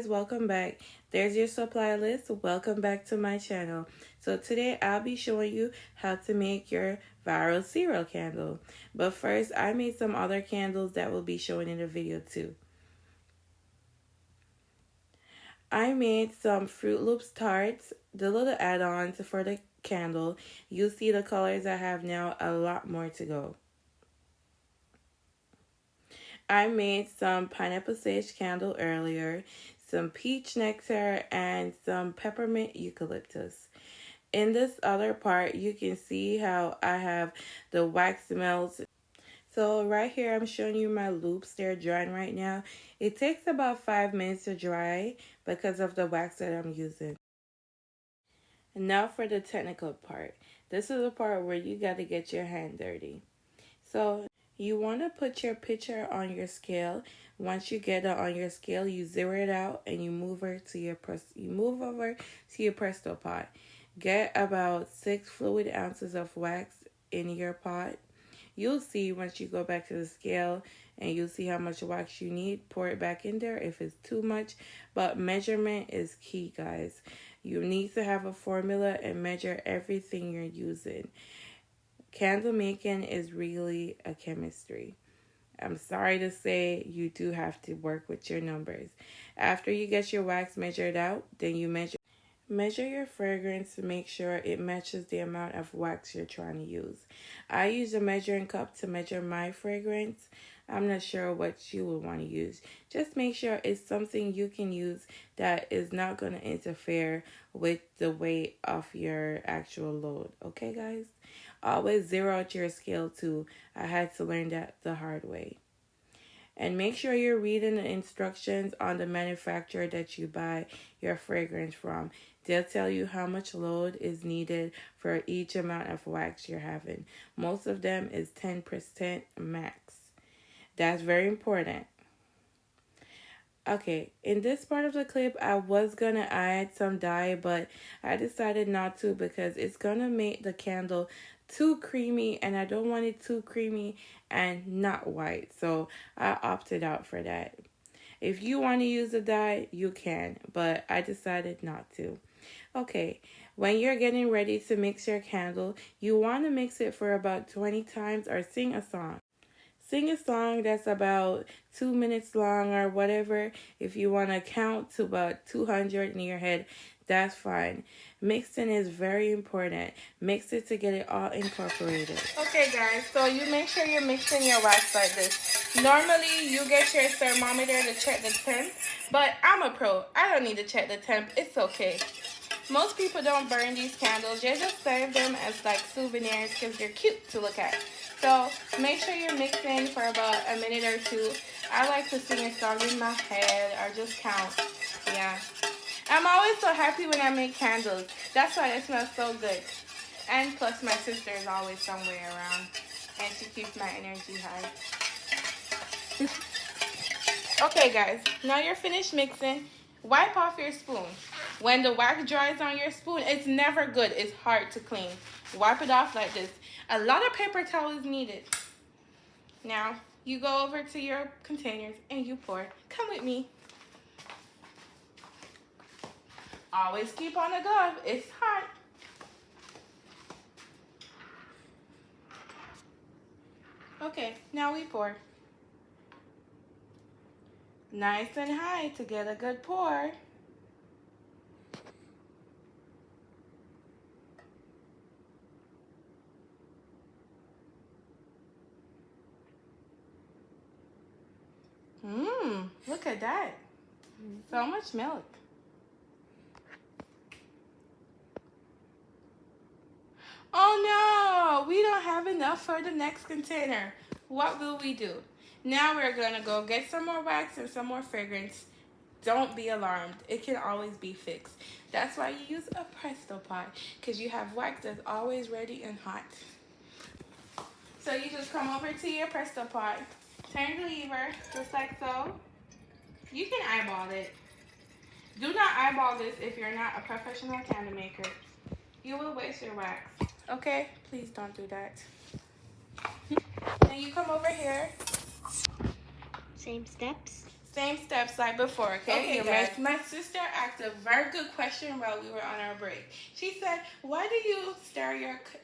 guys, welcome back. There's your supply list. Welcome back to my channel. So today I'll be showing you how to make your viral cereal candle. But first, I made some other candles that will be showing in the video too. I made some Fruit Loops tarts, the little add-ons for the candle. You see the colors I have now, a lot more to go. I made some pineapple sage candle earlier, some peach nectar, and some peppermint eucalyptus. In this other part, you can see how I have the wax melts. So right here, I'm showing you my loops. They're drying right now. It takes about 5 minutes to dry because of the wax that I'm using. And now for the technical part. This is the part where you got to get your hand dirty. So you want to put your picture on your scale. Once you get it on your scale, you zero it out and you move over to your Presto pot. Get about 6 fluid ounces of wax in your pot. You'll see once you go back to the scale and you'll see how much wax you need. Pour it back in there if it's too much. But measurement is key, guys. You need to have a formula and measure everything you're using. Candle making is really a chemistry. I'm sorry to say you do have to work with your numbers. After you get your wax measured out, then you measure your fragrance to make sure it matches the amount of wax you're trying to use. I use a measuring cup to measure my fragrance. I'm not sure what you would want to use. Just make sure it's something you can use that is not going to interfere with the weight of your actual load. Okay, guys? Always zero out your scale too. I had to learn that the hard way. And make sure you're reading the instructions on the manufacturer that you buy your fragrance from. They'll tell you how much load is needed for each amount of wax you're having. Most of them is 10% max. That's very important. Okay, in this part of the clip, I was going to add some dye, but I decided not to because it's going to make the candle too creamy, and I don't want it too creamy and not white. So I opted out for that. If you want to use a dye, you can, but I decided not to. Okay, when you're getting ready to mix your candle, you want to mix it for about 20 times or sing a song. Sing a song that's about 2 minutes long or whatever. If you want to count to about 200 in your head, that's fine. Mixing is very important. Mix it to get it all incorporated. Okay, guys, so you make sure you're mixing your wax like this. Normally, you get your thermometer to check the temp, but I'm a pro. I don't need to check the temp. It's okay. Most people don't burn these candles. They just serve them as like souvenirs because they're cute to look at. So make sure you're mixing for about a minute or two. I like to sing a song in my head or just count. Yeah. I'm always so happy when I make candles. That's why they smell so good. And plus my sister is always somewhere around and she keeps my energy high. Okay, guys, now you're finished mixing. Wipe off your spoon. When the wax dries on your spoon, it's never good. It's hard to clean. Wipe it off like this. A lot of paper towel is needed. Now, you go over to your containers and you pour. Come with me. Always keep on the glove. It's hot. Okay, now we pour. Nice and high to get a good pour. Look at that. So much milk. Oh no, we don't have enough for the next container. What will we do? Now we're gonna go get some more wax and some more fragrance. Don't be alarmed. It can always be fixed. That's why you use a Presto pot, because you have wax that's always ready and hot. So you just come over to your Presto pot, turn the lever just like so. You can eyeball it. Do not eyeball this if you're not a professional candle maker. You will waste your wax. Okay? Please don't do that. Then you come over here. Same steps? Same steps like before, okay? Okay, guys. My sister asked a very good question while we were on our break. She said, "Why do you stir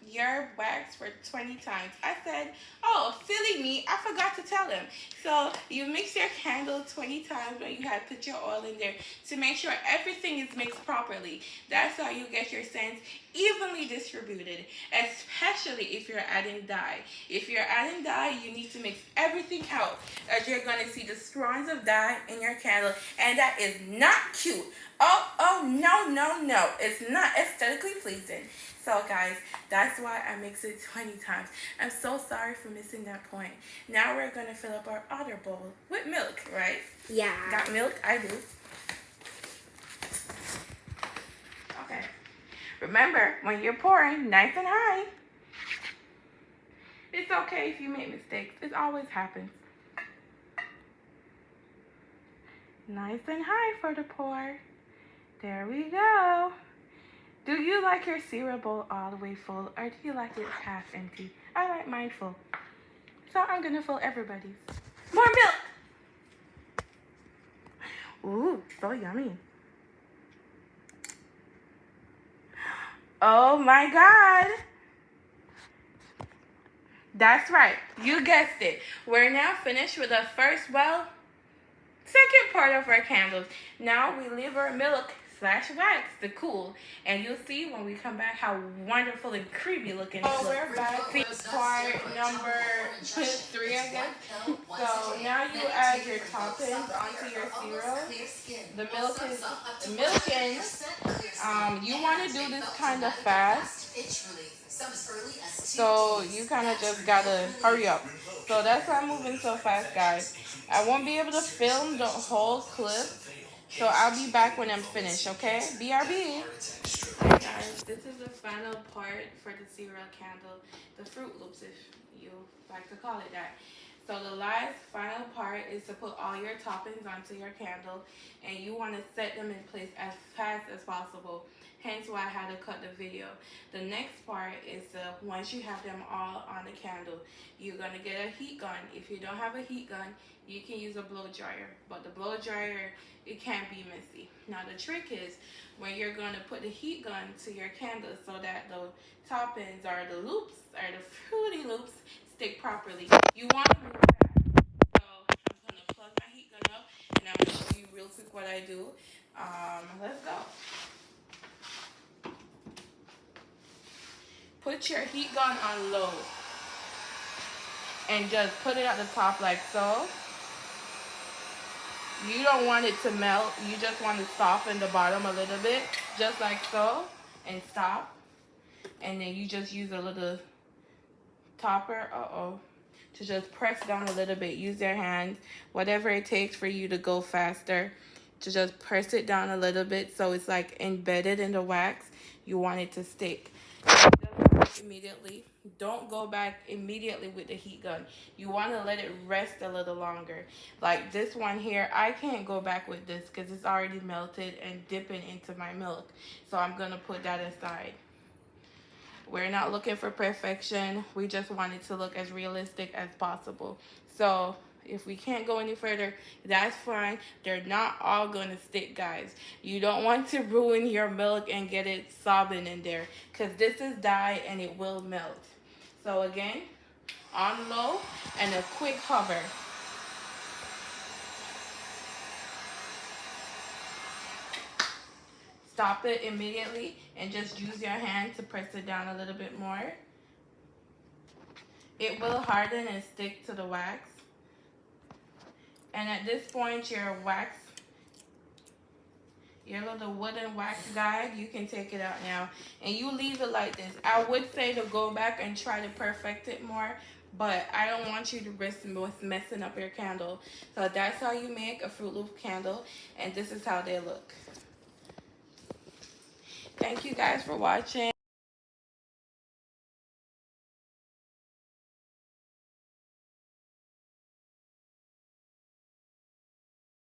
your wax for 20 times?" I said, "Oh, silly me! I forgot to tell him." So you mix your candle 20 times when you had put your oil in there to make sure everything is mixed properly. That's how you get your scents evenly distributed, especially if you're adding dye. If you're adding dye, you need to mix everything out, as you're going to see the strands of dye in your candle, and that is not cute. Oh, no. It's not aesthetically pleasing. So guys, that's why I mix it 20 times. I'm so sorry for missing that point. Now we're going to fill up our other bowl with milk, right? Yeah. Got milk? I do. Okay. Remember, when you're pouring, nice and high. It's okay if you make mistakes. It always happens. Nice and high for the pour. There we go. Do you like your cereal bowl all the way full, or do you like it half empty? I like mine full. So I'm going to fill everybody's. More milk! Ooh, so yummy. Oh my God. That's right. You guessed it. We're now finished with the first, second part of our candles. Now we leave our milk/wax to cool, and you'll see when we come back how wonderful and creamy looking it looks. We're back to part number 3, I guess. So now you add your toppings onto your cereal. The milk is milking. You want to do this kind of fast, so you kind of just gotta hurry up. So that's why I'm moving so fast, guys. I won't be able to film the whole clip, so I'll be back when I'm finished, okay? BRB. Hi guys, this is the final part for the cereal candle, the Fruit Loops, if you like to call it that. So the last final part is to put all your toppings onto your candle, and you want to set them in place as fast as possible. Hence why I had to cut the video. The next part is once you have them all on the candle, you're going to get a heat gun. If you don't have a heat gun, you can use a blow dryer. But the blow dryer, it can be messy. Now the trick is when you're going to put the heat gun to your candle so that the toppings or the loops or the Fruity Loops stick properly, you want to move fast. So I'm going to plug my heat gun up, and I'm going to show you real quick what I do. Let's go. Put your heat gun on low and just put it at the top like so. You don't want it to melt. You just want to soften the bottom a little bit, just like so, and stop. And then you just use a little topper, to just press down a little bit. Use your hands, whatever it takes for you to go faster, to just press it down a little bit so it's like embedded in the wax. You want it to stick. Immediately. Don't go back immediately with the heat gun. You want to let it rest a little longer. Like this one here, I can't go back with this because it's already melted and dipping into my milk. So I'm going to put that aside. We're not looking for perfection. We just want it to look as realistic as possible. So if we can't go any further, that's fine. They're not all going to stick, guys. You don't want to ruin your milk and get it sobbing in there, because this is dye and it will melt. So again, on low and a quick hover. Stop it immediately and just use your hand to press it down a little bit more. It will harden and stick to the wax. And at this point, your little wooden wax guide, you can take it out now. And you leave it like this. I would say to go back and try to perfect it more, but I don't want you to risk messing up your candle. So that's how you make a Fruit Loop candle, and this is how they look. Thank you guys for watching.